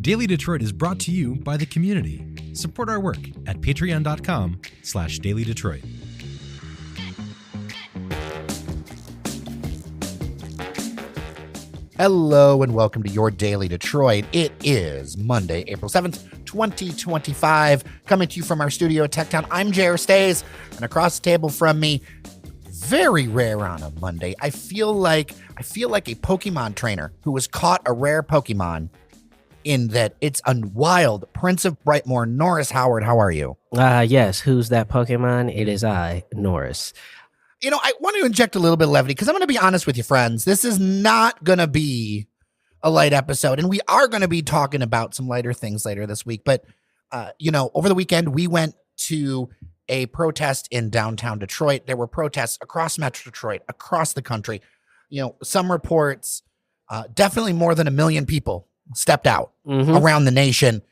Daily Detroit is brought to you by the community. Support our work at patreon.com/dailydetroit. Hello and welcome to your Daily Detroit. It is Monday, April 7th, 2025. Coming to you from our studio at Techtown. I'm J.R. Stays, and across the table from me, very rare on a Monday, I feel like a Pokemon trainer who has caught a rare Pokemon in that it's a wild Prince of Brightmoor. Norris Howard, how are you? Yes, who's that Pokemon? It is I, Norris. You know, I want to inject a little bit of levity because I'm going to be honest with you, friends. This is not going to be a light episode, and we are going to be talking about some lighter things later this week. But, over the weekend, we went to a protest in downtown Detroit. There were protests across Metro Detroit, across the country. Some reports, definitely more than 1 million people stepped out around the nation,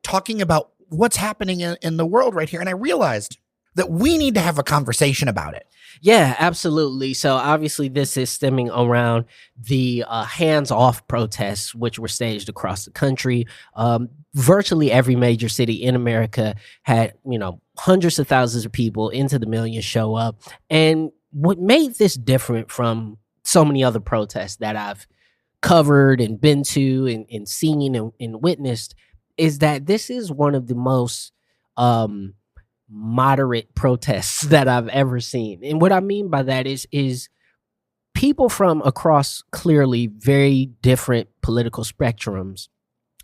talking about what's happening in the world right here. And I realized that we need to have a conversation about it. Yeah, absolutely. So obviously this is stemming around the hands-off protests, which were staged across the country. Virtually every major city in America had, hundreds of thousands of people into the millions show up. And what made this different from so many other protests that I've covered and been to and seen and witnessed is that this is one of the most moderate protests that I've ever seen. And what I mean by that is people from across clearly very different political spectrums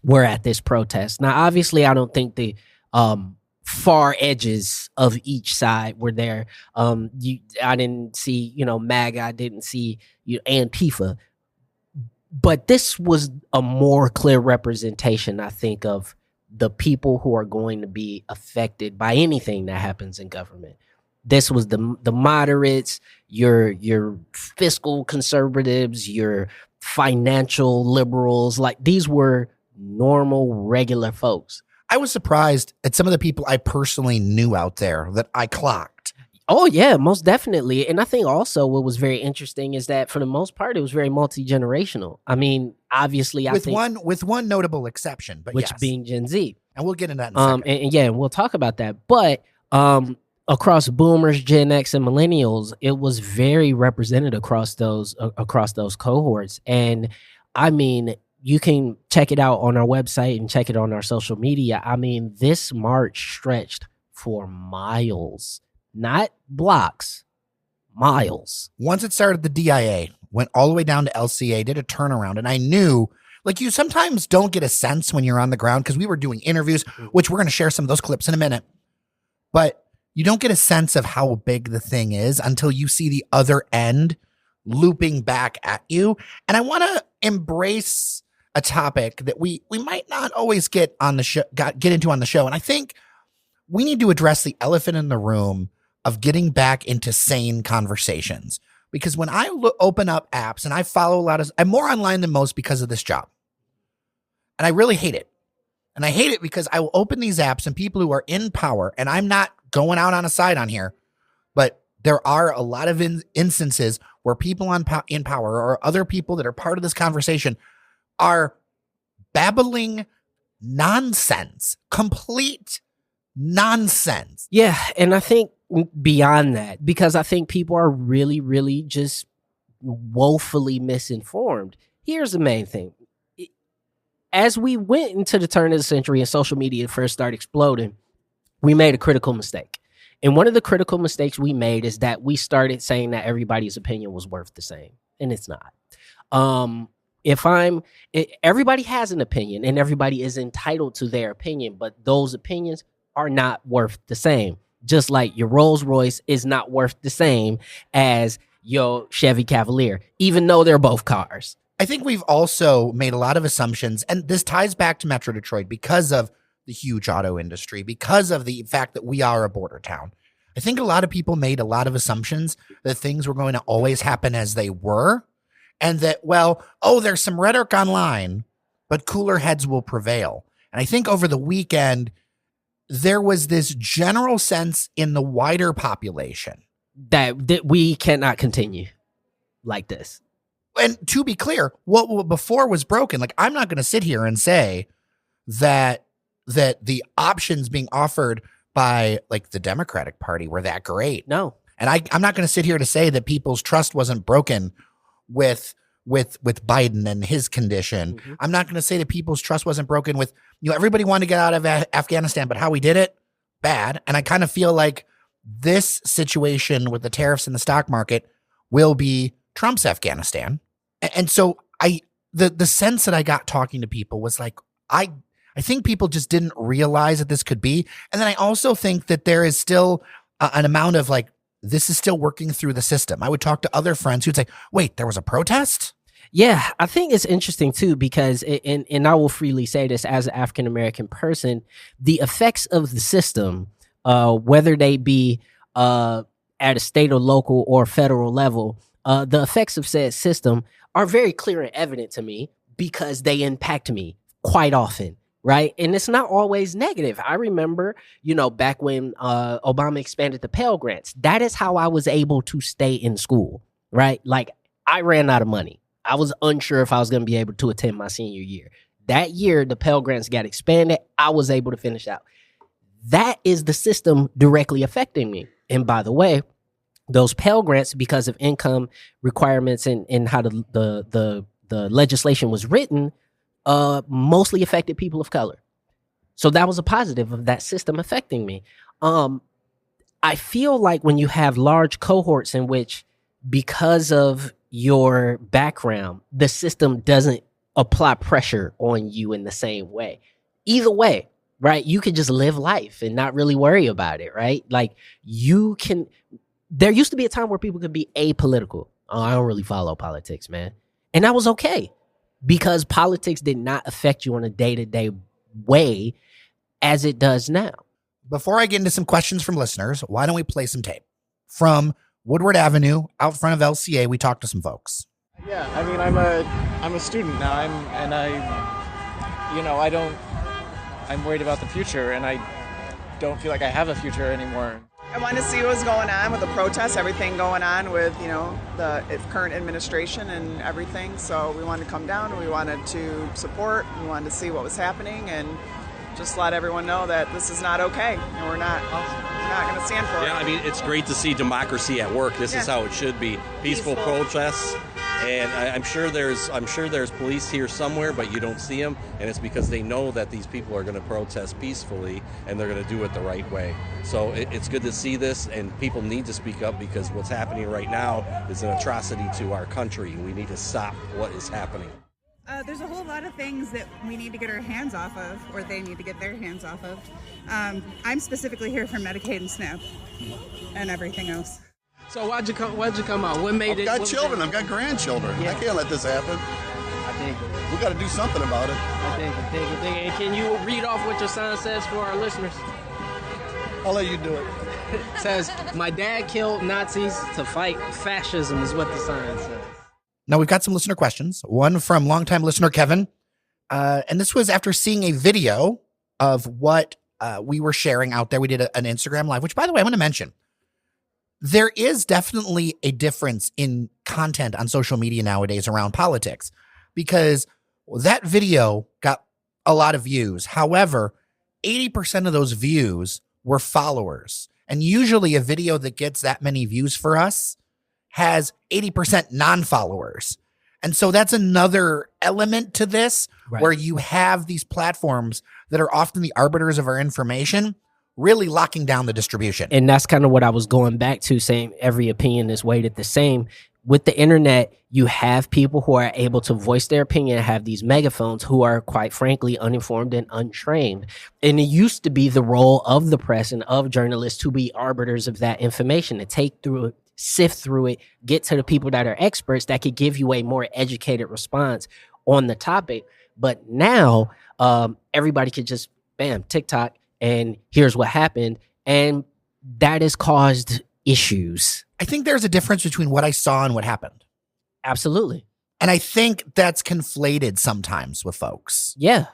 were at this protest. Now, obviously, I don't think the far edges of each side were there. I didn't see, MAGA. I didn't see Antifa. But this was a more clear representation, I think, of the people who are going to be affected by anything that happens in government. This was the moderates, your fiscal conservatives, your financial liberals. Like, these were normal, regular folks. I was surprised at some of the people I personally knew out there that I clocked. Oh, yeah, most definitely. And I think also what was very interesting is that for the most part, it was very multi-generational. I mean, obviously, with one notable exception, but which being Gen Z. And we'll get into that in a second. And we'll talk about that. But across boomers, Gen X, and millennials, it was very represented across those cohorts. And I mean, you can check it out on our website and check it on our social media. I mean, this march stretched for miles. Not blocks, miles. Once it started the DIA, went all the way down to LCA, did a turnaround. And I knew, like, you sometimes don't get a sense when you're on the ground because we were doing interviews, which we're going to share some of those clips in a minute. But you don't get a sense of how big the thing is until you see the other end looping back at you. And I want to embrace a topic that we might not always get on the show, get into on the show. And I think we need to address the elephant in the room of getting back into sane conversations. Because when I open up apps and I follow I'm more online than most because of this job. And I really hate it. And I hate it because I will open these apps and people who are in power, and I'm not going out on a side on here, but there are a lot of instances where people in power or other people that are part of this conversation are babbling nonsense, complete nonsense. Yeah, and I think beyond that, because I think people are really, really just woefully misinformed. Here's the main thing. As we went into the turn of the century and social media first started exploding, we made a critical mistake. And one of the critical mistakes we made is that we started saying that everybody's opinion was worth the same, and it's not. Everybody has an opinion and everybody is entitled to their opinion, but those opinions are not worth the same. Just like your Rolls Royce is not worth the same as your Chevy Cavalier, even though they're both cars. I think we've also made a lot of assumptions, and this ties back to Metro Detroit because of the huge auto industry, because of the fact that we are a border town. I think a lot of people made a lot of assumptions that things were going to always happen as they were, and that, there's some rhetoric online, but cooler heads will prevail. And I think over the weekend, there was this general sense in the wider population that we cannot continue like this. And to be clear, what before was broken. Like, I'm not going to sit here and say that the options being offered by like the Democratic Party were that great. No. And I'm not going to sit here to say that people's trust wasn't broken with Biden and his condition. Mm-hmm. I'm not going to say that people's trust wasn't broken with, everybody wanted to get out of Afghanistan, but how we did it, bad. And I kind of feel like this situation with the tariffs in the stock market will be Trump's Afghanistan. And so the sense that I got talking to people was like, I think people just didn't realize that this could be. And then I also think that there is still an amount of like, this is still working through the system. I would talk to other friends who'd say, wait, there was a protest? Yeah, I think it's interesting too, because, and I will freely say this as an African-American person, the effects of the system, whether they be at a state or local or federal level, the effects of said system are very clear and evident to me because they impact me quite often. Right. And it's not always negative. I remember, back when Obama expanded the Pell Grants, that is how I was able to stay in school. Right. Like, I ran out of money. I was unsure if I was going to be able to attend my senior year. That year, the Pell Grants got expanded. I was able to finish out. That is the system directly affecting me. And by the way, those Pell Grants, because of income requirements and how the legislation was written, mostly affected people of color. So that was a positive of that system affecting me. I feel like when you have large cohorts in which, because of your background, the system doesn't apply pressure on you in the same way. Either way, right? You can just live life and not really worry about it, right? Like, there used to be a time where people could be apolitical. Oh, I don't really follow politics, man. And that was okay, because politics did not affect you on a day-to-day way as it does now. Before I get into some questions from listeners, why don't we play some tape? From Woodward Avenue, out front of LCA, we talked to some folks. Yeah, I mean, I'm a student now, I'm worried about the future, and I don't feel like I have a future anymore. I wanted to see what was going on with the protests, everything going on with, the current administration and everything. So we wanted to come down, we wanted to support, we wanted to see what was happening, and just let everyone know that this is not okay, and we're not going to stand for it. Yeah, I mean, it's great to see democracy at work. This is how it should be. Peaceful protests. And I'm sure there's police here somewhere, but you don't see them, and it's because they know that these people are going to protest peacefully and they're going to do it the right way. So it's good to see this, and people need to speak up, because what's happening right now is an atrocity to our country. We need to stop what is happening. There's a whole lot of things that we need to get our hands off of, or they need to get their hands off of. I'm specifically here for Medicaid and SNAP and everything else. So why'd you come out? What made it? I've got children. I've got grandchildren. Yeah. I can't let this happen. I think we got to do something about it. I think it. And can you read off what your sign says for our listeners? I'll let you do it. It says, "My dad killed Nazis to fight fascism," is what the sign says. Now, we've got some listener questions. One from longtime listener Kevin. And this was after seeing a video of what we were sharing out there. We did an Instagram Live, which, by the way, I want to mention. There is definitely a difference in content on social media nowadays around politics, because that video got a lot of views. However, 80% of those views were followers. And usually a video that gets that many views for us has 80% non-followers. And so that's another element to this, right, where you have these platforms that are often the arbiters of our information, really locking down the distribution. And that's kind of what I was going back to, saying every opinion is weighted the same. With the internet, you have people who are able to voice their opinion, have these megaphones, who are, quite frankly, uninformed and untrained. And it used to be the role of the press and of journalists to be arbiters of that information, to take through it, sift through it, get to the people that are experts that could give you a more educated response on the topic. But now everybody could just, bam, TikTok, and here's what happened. And that has caused issues. I think there's a difference between what I saw and what happened. Absolutely. And I think that's conflated sometimes with folks. Yeah.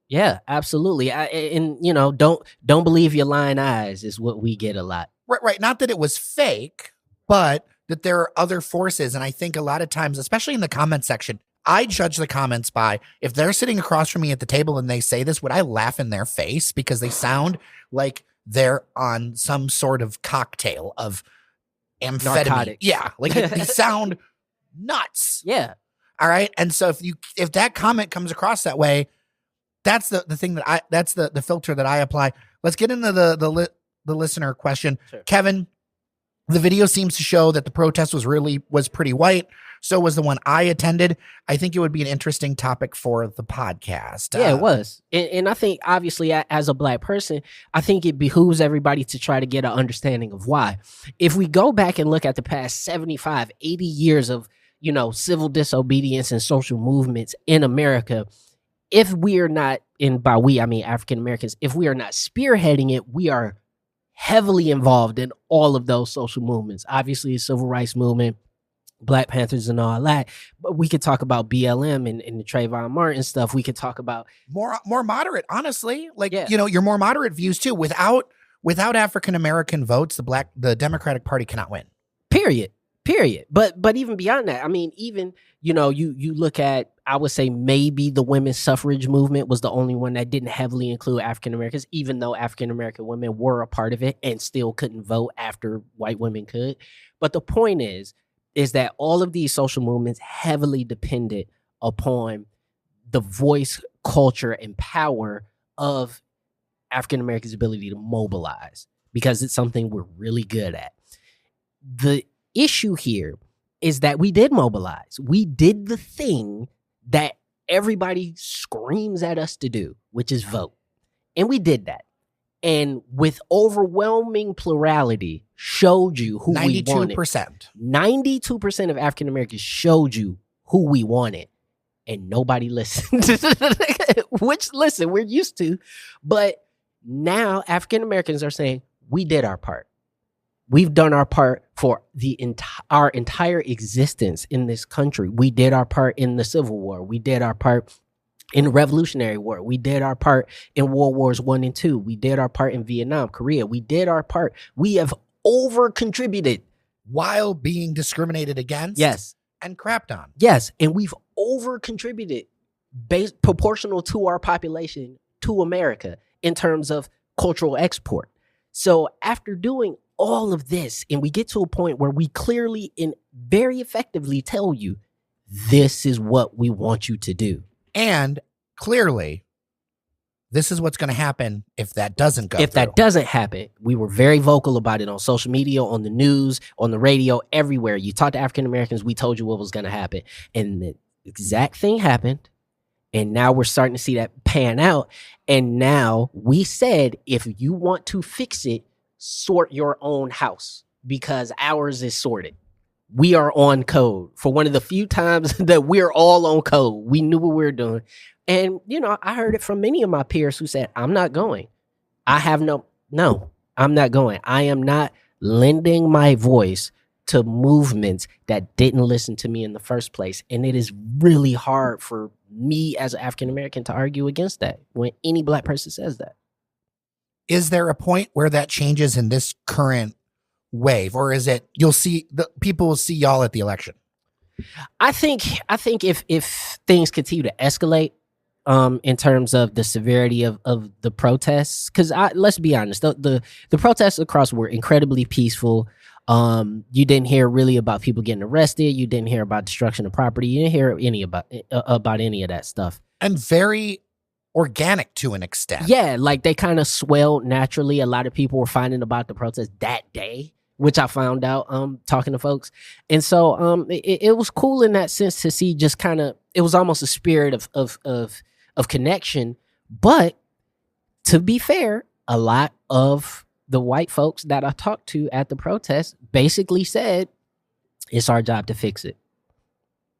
Yeah, absolutely. Don't believe your lying eyes is what we get a lot. Right. Not that it was fake, but that there are other forces. And I think a lot of times, especially in the comment section, I judge the comments by if they're sitting across from me at the table and they say this, would I laugh in their face because they sound like they're on some sort of cocktail of amphetamine? Narcotics. Yeah, like they sound nuts. Yeah. All right. And so if that comment comes across that way, that's the thing that's the filter that I apply. Let's get into the listener question. Sure. Kevin, the video seems to show that the protest was pretty white. So was the one I attended. I think it would be an interesting topic for the podcast. Yeah, it was. And I think, obviously, as a Black person, I think it behooves everybody to try to get an understanding of why. If we go back and look at the past 75, 80 years of, civil disobedience and social movements in America, if we are not, and by we, I mean African Americans, if we are not spearheading it, we are heavily involved in all of those social movements. Obviously, the civil rights movement, Black Panthers and all that, but we could talk about BLM and the Trayvon Martin stuff. We could talk about more moderate, honestly, like, Yeah. Your more moderate views too. Without African-American votes, the Democratic Party cannot win. period. But even beyond that, I mean, even, you look at, I would say maybe the women's suffrage movement was the only one that didn't heavily include African Americans, even though African American women were a part of it and still couldn't vote after white women could. But the point is that all of these social movements heavily depended upon the voice, culture, and power of African Americans' ability to mobilize, because it's something we're really good at. The issue here is that we did mobilize. We did the thing that everybody screams at us to do, which is vote. And we did that. And with overwhelming plurality, showed you who we wanted. 92%. 92% of African Americans showed you who we wanted, and nobody listened. Which, listen, we're used to. But now African Americans are saying, we did our part. We've done our part for our entire existence in this country. We did our part in the Civil War. We did our part in the Revolutionary War. We did our part in World Wars I and II. We did our part in Vietnam, Korea. We did our part. We have over-contributed. While being discriminated against. Yes. And crapped on. Yes. And we've over-contributed proportional to our population to America in terms of cultural export. So after doing all of this, and we get to a point where we clearly and very effectively tell you, this is what we want you to do. And clearly, this is what's going to happen if that doesn't go If through. that doesn't happen, we were very vocal about it on social media, on the news, on the radio, everywhere. You talk to African Americans, we told you what was going to happen. And the exact thing happened. And now we're starting to see that pan out. And now we said, if you want to fix it, sort your own house, because ours is sorted. We are on code. For one of the few times that we're all on code, we knew what we were doing. And, I heard it from many of my peers who said, I'm not going. No, I'm not going. I am not lending my voice to movements that didn't listen to me in the first place. And it is really hard for me as an African American to argue against that when any Black person says that. Is there a point where that changes in this current wave, or is it people will see y'all at the election? I think if things continue to escalate in terms of the severity of the protests, because let's be honest, the protests across were incredibly peaceful. You didn't hear really about people getting arrested. You didn't hear about destruction of property. You didn't hear about any of that stuff. And very organic to an extent. Yeah, like they kind of swelled naturally. A lot of people were finding about the protest that day, which I found out talking to folks. And so it was cool in that sense to see just kind of, it was almost a spirit of connection. But to be fair, a lot of the white folks that I talked to at the protest basically said, it's our job to fix it.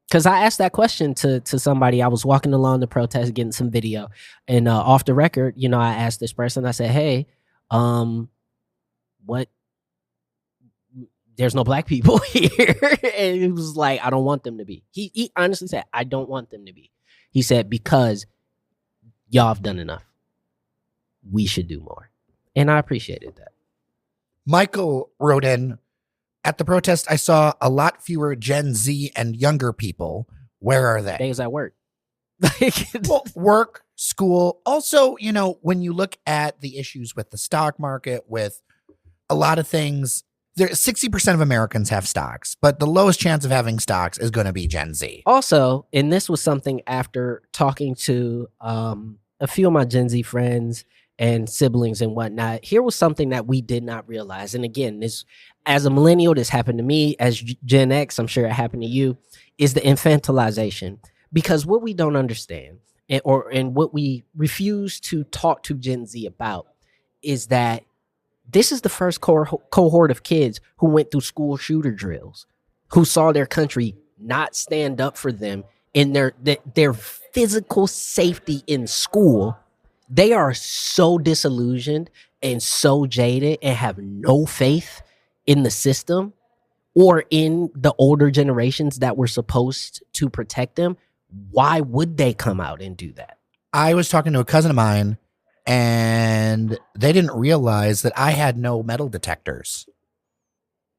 Because I asked that question to somebody. I was walking along the protest, getting some video. And off the record, I asked this person, I said, hey, what? There's no Black people here. And he was like, I don't want them to be. He honestly said, I don't want them to be. He said, because y'all have done enough. We should do more. And I appreciated that. Michael wrote in, At the protest, I saw a lot fewer Gen Z and younger people. Where are they? They was at work. Well, work, school. Also, when you look at the issues with the stock market, with a lot of things, 60% of Americans have stocks, but the lowest chance of having stocks is going to be Gen Z. Also, and this was something after talking to a few of my Gen Z friends and siblings and whatnot, here was something that we did not realize. And again, this, as a millennial, this happened to me. As Gen X, I'm sure it happened to you, is the infantilization. Because what we don't understand, and what we refuse to talk to Gen Z about, is that this is the first cohort of kids who went through school shooter drills, who saw their country not stand up for them in their physical safety in school. They are so disillusioned and so jaded and have no faith in the system or in the older generations that were supposed to protect them. Why would they come out and do that? I was talking to a cousin of mine, and they didn't realize that I had no metal detectors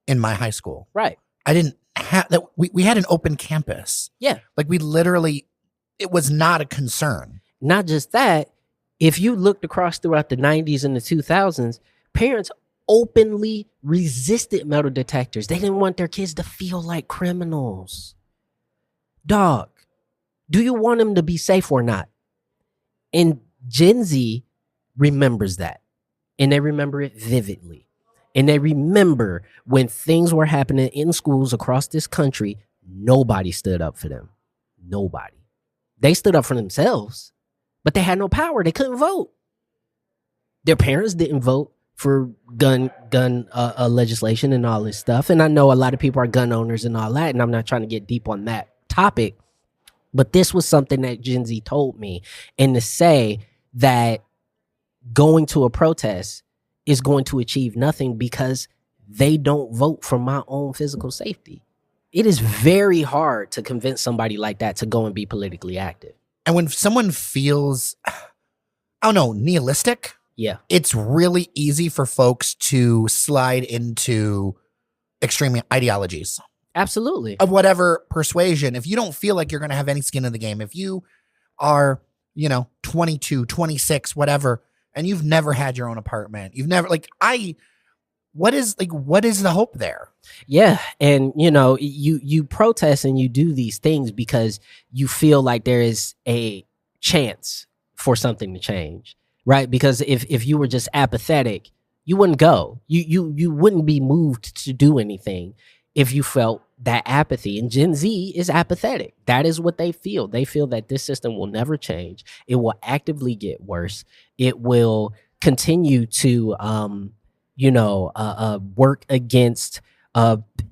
in my high school. Right. I didn't have that. We had an open campus. Yeah. Like it was not a concern. Not just that, if you looked across throughout the 90s and the 2000s, parents openly resisted metal detectors. They didn't want their kids to feel like criminals. Dog, do you want them to be safe or not? And Gen Z remembers that. And they remember it vividly. And they remember when things were happening in schools across this country, nobody stood up for them. Nobody. They stood up for themselves, but they had no power. They couldn't vote. Their parents didn't vote for gun legislation and all this stuff. And I know a lot of people are gun owners and all that, and I'm not trying to get deep on that topic. But this was something that Gen Z told me. And to say that going to a protest is going to achieve nothing because they don't vote for my own physical safety. It is very hard to convince somebody like that to go and be politically active. And when someone feels, I don't know, nihilistic, yeah, it's really easy for folks to slide into extreme ideologies. Absolutely. Of whatever persuasion. If you don't feel like you're going to have any skin in the game, if you are, 22, 26, whatever, and you've never had your own apartment, you've never what is the hope there? Yeah. And you protest and you do these things because you feel like there is a chance for something to change, right? Because if you were just apathetic, you wouldn't go. You wouldn't be moved to do anything if you felt that apathy. And Gen Z is apathetic. That is what they feel. They feel that this system will never change. It will actively get worse. It will continue to, work against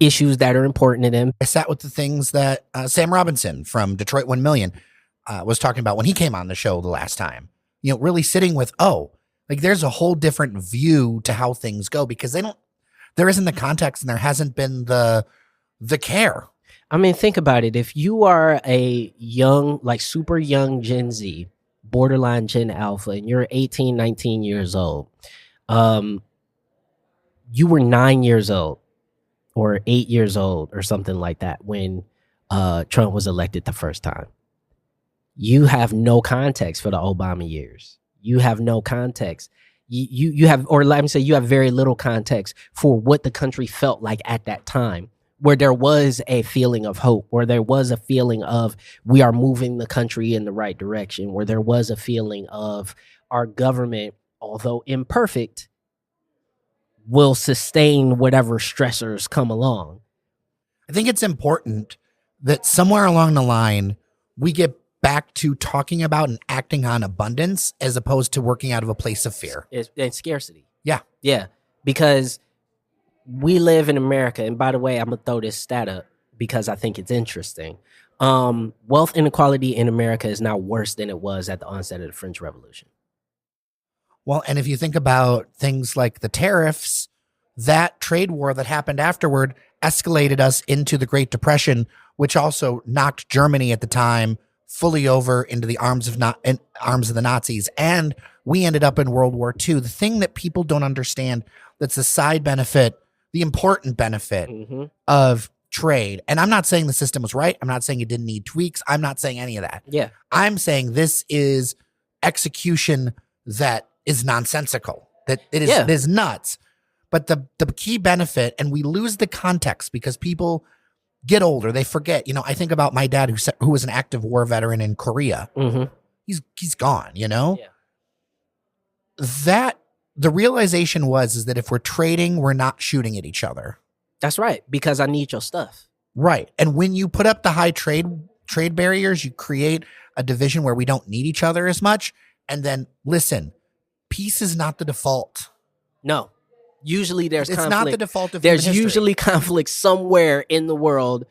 issues that are important to them. I sat with the things that Sam Robinson from Detroit 1 Million was talking about when he came on the show the last time. Really sitting with, there's a whole different view to how things go because there isn't the context and there hasn't been the care. I mean, think about it. If you are a young, super young Gen Z, borderline Gen Alpha, and you're 18, 19 years old, you were 9 years old or 8 years old or something like that when Trump was elected the first time. You have no context for the Obama years. You have no context. You have, or let me say, you have very little context for what the country felt like at that time, where there was a feeling of hope, where there was a feeling of we are moving the country in the right direction, where there was a feeling of our government, although imperfect, will sustain whatever stressors come along. I think it's important that somewhere along the line, we get back to talking about and acting on abundance as opposed to working out of a place of fear. And scarcity. Yeah. Yeah. Because we live in America. And by the way, I'm going to throw this stat up because I think it's interesting. Wealth inequality in America is now worse than it was at the onset of the French Revolution. Well, and if you think about things like the tariffs, that trade war that happened afterward escalated us into the Great Depression, which also knocked Germany at the time fully over into the arms of the Nazis. And we ended up in World War II. The thing that people don't understand, that's the side benefit the important benefit Mm-hmm. of trade. And I'm not saying the system was right. I'm not saying it didn't need tweaks. I'm not saying any of that. Yeah. I'm saying this is execution that is nonsensical, that it is nuts. But the key benefit, and we lose the context because people get older, they forget. You know, I think about my dad who was an active war veteran in Korea. Mm-hmm. He's gone, you know? Yeah. That the realization is that if we're trading, we're not shooting at each other. That's right, because I need your stuff. Right. And when you put up the high trade barriers, you create a division where we don't need each other as much. And then listen, peace is not the default. No. Usually there's It's conflict. not the default of There's human history. usually conflict somewhere in the world,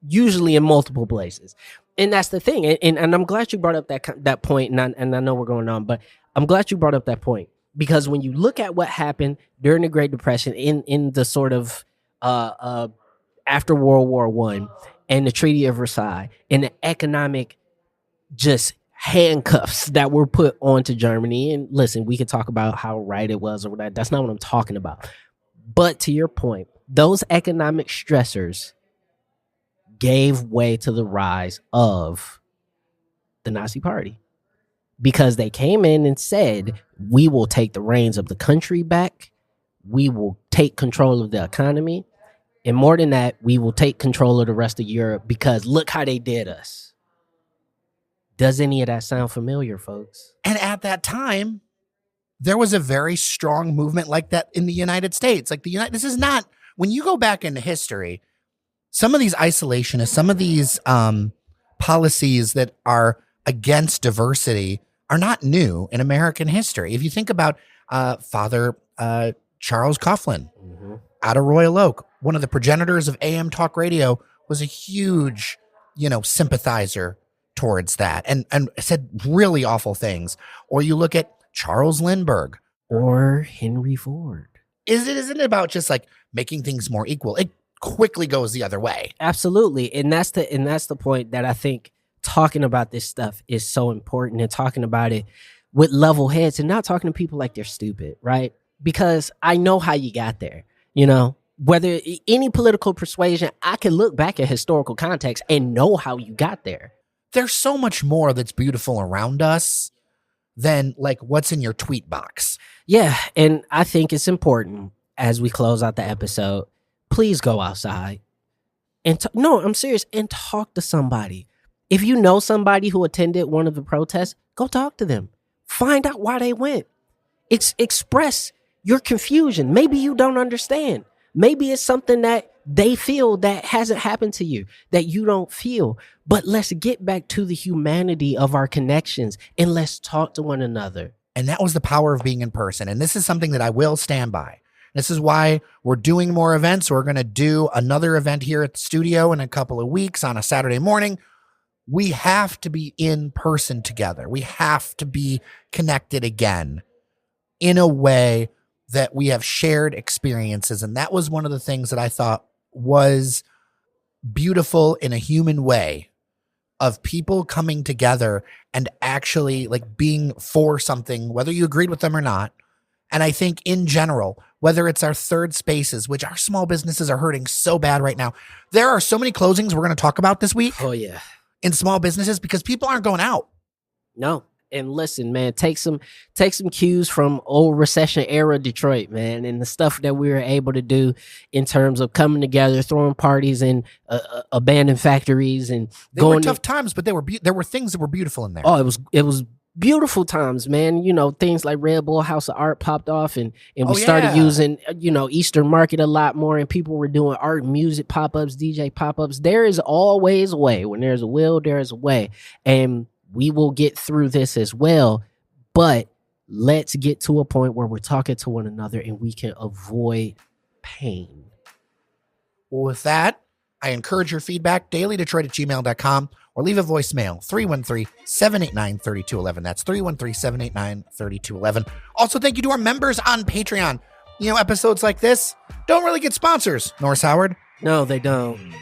usually in multiple places. And that's the thing. And I'm glad you brought up that point, and I know we're going on, but I'm glad you brought up that point. Because when you look at what happened during the Great Depression in the sort of after World War I and the Treaty of Versailles and the economic just handcuffs that were put onto Germany. And listen, we could talk about how right it was or that. That's not what I'm talking about. But to your point, those economic stressors gave way to the rise of the Nazi Party. Because they came in and said, we will take the reins of the country back. We will take control of the economy. And more than that, we will take control of the rest of Europe because look how they did us. Does any of that sound familiar, folks? And at that time, there was a very strong movement like that in the United States. Like this is not, when you go back into history, some of these isolationists, some of these policies that are against diversity are not new in American history. If you think about Father Charles Coughlin out of Royal Oak, one of the progenitors of AM talk radio, was a huge, sympathizer towards that and said really awful things. Or you look at Charles Lindbergh or Henry Ford. Isn't it about just like making things more equal? It quickly goes the other way. Absolutely. And that's the point that I think talking about this stuff is so important, and talking about it with level heads and not talking to people like they're stupid, right? Because I know how you got there, whether any political persuasion, I can look back at historical context and know how you got there. There's so much more that's beautiful around us than like what's in your tweet box. Yeah. And I think it's important as we close out the episode, please go outside and no, I'm serious, and talk to somebody. If you know somebody who attended one of the protests, go talk to them. Find out why they went. Express your confusion. Maybe you don't understand. Maybe it's something that they feel that hasn't happened to you, that you don't feel. But let's get back to the humanity of our connections and let's talk to one another. And that was the power of being in person. And this is something that I will stand by. This is why we're doing more events. We're going to do another event here at the studio in a couple of weeks on a Saturday morning. We have to be in person together. We have to be connected again in a way that we have shared experiences. And that was one of the things that I thought was beautiful in a human way, of people coming together and actually like being for something, whether you agreed with them or not. And I think in general, whether it's our third spaces, which our small businesses are hurting so bad right now. There are so many closings we're going to talk about this week. Oh, yeah. In small businesses because people aren't going out. No. And listen, man, take some cues from old recession era Detroit, man, and the stuff that we were able to do in terms of coming together, throwing parties in abandoned factories, and they were tough times, but there were things that were beautiful in there. Oh, it was beautiful times, man. Things like Red Bull House of Art popped off, and we started using Eastern Market a lot more, and people were doing art and music pop-ups, DJ pop-ups. There is always a way. When there's a will, there is a way, and we will get through this as well. But let's get to a point where we're talking to one another and we can avoid pain. Well, with that, I encourage your feedback, dailydetroit@gmail.com, or leave a voicemail, 313-789-3211. That's 313-789-3211. Also, thank you to our members on Patreon. Episodes like this don't really get sponsors, Norris Howard. No, they don't.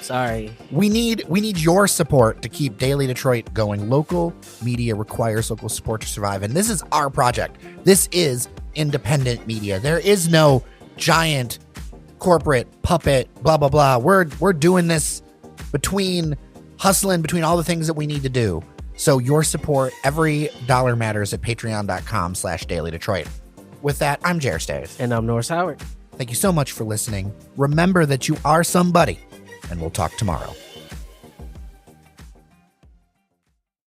Sorry. We need your support to keep Daily Detroit going. Local media requires local support to survive. And this is our project. This is independent media. There is no giant corporate puppet, blah, blah, blah. We're doing this between hustling, between all the things that we need to do. So your support, every dollar matters at patreon.com/dailydetroit. With that, I'm Jer Stays. And I'm Norris Howard. Thank you so much for listening. Remember that you are somebody, and we'll talk tomorrow.